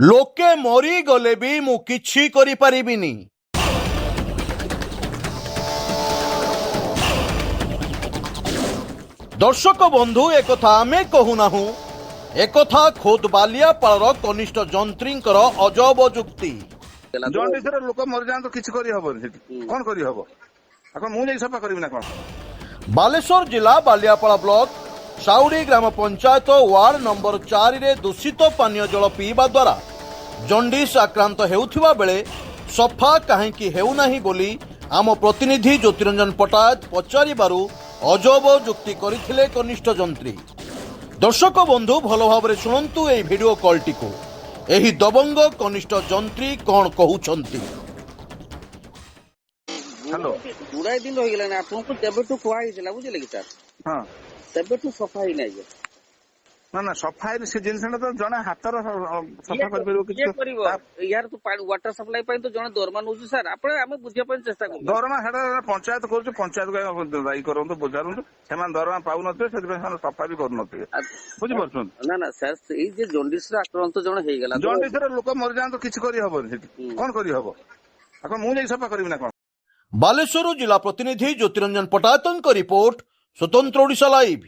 ଲୋକେ ମରିଗଲେ ବି ମୁଁ କିଛି କରିପାରିବିନି। ଦର୍ଶକ ବନ୍ଧୁ, ଏକଥା ଆମେ କହୁନାହୁଁ, ଏକଥା ଖୋଦ୍ ବାଲିଆପାଳର କନିଷ୍ଠ ଯନ୍ତ୍ରୀଙ୍କର ଅଜବ ଯୁକ୍ତି। ଜଣ୍ଡିସରେ ଲୋକ ମରିଯାଆନ୍ତୁ କିଛି କରିହବନି ସେଠି କଣ କରିହବ? ଆପଣ ମୁଁ ଯାଇ ସଫା କରିବି ନା କଣ? ବାଲେଶ୍ୱର ଜିଲ୍ଲା ବାଲିଆପାଳ ବ୍ଲକ ସାଉଡ଼ି ଗ୍ରାମ ପଞ୍ଚାୟତ ୱାର୍ଡ ନମ୍ବର 4ରେ ଦୂଷିତ ପାନୀୟ ଜଳ ପିଇବା ଦ୍ୱାରା ଜଣ୍ଡିସ୍ ଆକ୍ରାନ୍ତ ହେଉଥିବା ବେଳେ ସଫା କାହିଁକି ହେଉନାହିଁ ବୋଲି ଆମ ପ୍ରତିନିଧି ଜ୍ୟୋତିରଞ୍ଜନ ପଟ୍ଟନାୟକ ପଚାରିବାରୁ ଅଜବ ଯୁକ୍ତି କରିଥିଲେ କନିଷ୍ଠ ଯନ୍ତ୍ରୀ। ଦର୍ଶକ ବନ୍ଧୁ, ଭଲ ଭାବରେ ଶୁଣନ୍ତୁ ଏହି ଭିଡିଓ କଲ୍ଟିକୁ। ଏହି ଦବଙ୍ଗ କନିଷ୍ଠ ଯନ୍ତ୍ରୀ କ'ଣ କହୁଛନ୍ତି। ହ୍ୟାଲୋ, ଗୁଡ଼ାଏ ଦିନ ରହିଗଲାଣି ଆପଣଙ୍କୁ ଯେବେଠୁ କୁହା ହେଇଥିଲା ବୁଝିଲେ କି ସାର୍, ହଁ ସେବେଠୁ ସଫା ହେଇନାହିଁ। ନା ନା ସଫା ହେଇନି ସେ ଜିନିଷଟା ତ ଜଣେ ହାତର ସଫା କରିପାରିବ କିଛି କିଏ କରିବ? ୟାର ତ ୱାଟର ସପ୍ଲାଇ ପାଇଁ ତ ଜଣେ ଦରମା ନଉଛି ସାର୍। ଆପଣ ଆମେ ବୁଝିବା ପାଇଁ ଚେଷ୍ଟା କରୁଛୁ। ଦରମା ସେଟା ପଞ୍ଚାୟତ କରୁଛୁ, ପଞ୍ଚାୟତ ଦାୟୀ କରନ୍ତୁ, ବୁଝାନ୍ତୁ। ସେମାନେ ଦରମା ପାଉନଥିବେ, ସେଥିପାଇଁ ସେମାନେ ସଫା ବି କରୁନଥିବେ। ବୁଝିପାରୁଛନ୍ତି? ନା ନା ସାର୍, ଏଇ ଯେ ଜଣ୍ଡିସରେ ଆକ୍ରାନ୍ତ ଜଣେ ହେଇଗଲା, ଜଣ୍ଡିସରେ ଲୋକ ମରିଯାଆନ୍ତୁ କିଛି କରିହବନି ସେଠି କଣ କରିହବ? ଆପଣ ମୁଁ ଯାଇ ସଫା କରିବି ନା କଣ? ବାଲେଶ୍ୱର ଜିଲ୍ଲା ପ୍ରତିନିଧି ଜ୍ୟୋତିରଞ୍ଜନ ପଟ୍ଟନାୟକଙ୍କ ରିପୋର୍ଟ, ସ୍ୱତନ୍ତ୍ର ଓଡ଼ିଶା ଲାଇଭ୍।